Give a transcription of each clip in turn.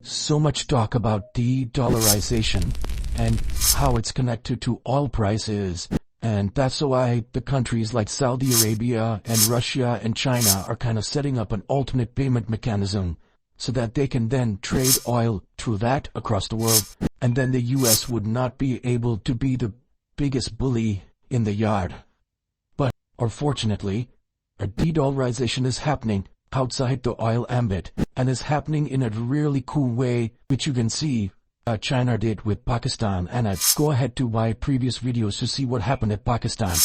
So much talk about de-dollarization and how it's connected to oil prices, and that's why the countries like Saudi Arabia and Russia and China are kind of setting up an alternate payment mechanism so that they can then trade oil through that across the world, and then the US would not be able to be the biggest bully in the yard. But, unfortunately, a de-dollarization is happening outside the oil ambit, and is happening in a really cool way, which you can see China did with Pakistan, and I'd go ahead to my previous videos to see what happened at Pakistan.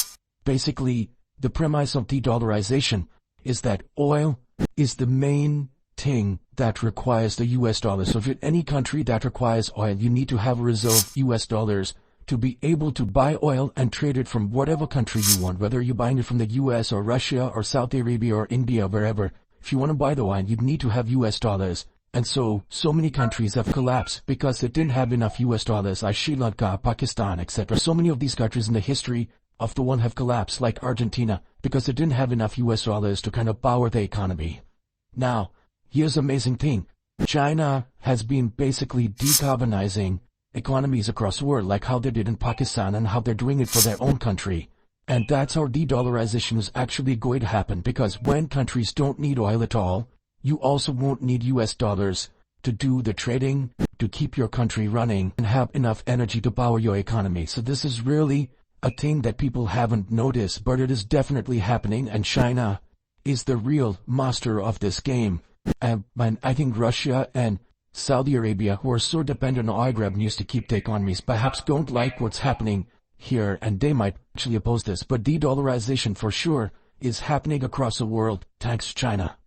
Basically, the premise of de-dollarization is that oil is the main thing that requires the US dollar. So if any country that requires oil, you need to have a reserve US dollars to be able to buy oil and trade it from whatever country you want, whether you're buying it from the US or Russia or Saudi Arabia or India, wherever. If you want to buy the wine, you'd need to have US dollars. And so many countries have collapsed because they didn't have enough US dollars, like Sri Lanka, Pakistan, etc. So many of these countries in the history of the world have collapsed, like Argentina, because they didn't have enough US dollars to kind of power the economy. Now, here's the amazing thing. China has been basically decarbonizing economies across the world, like how they did in Pakistan and how they're doing it for their own country. And that's how de-dollarization is actually going to happen, because when countries don't need oil at all, you also won't need US dollars to do the trading, to keep your country running, and have enough energy to power your economy. So this is really a thing that people haven't noticed, but it is definitely happening, and China is the real master of this game. And I think Russia and Saudi Arabia, who are so dependent on oil revenues to keep their economies, perhaps don't like what's happening here, and they might actually oppose this. But de-dollarization for sure is happening across the world, thanks to China.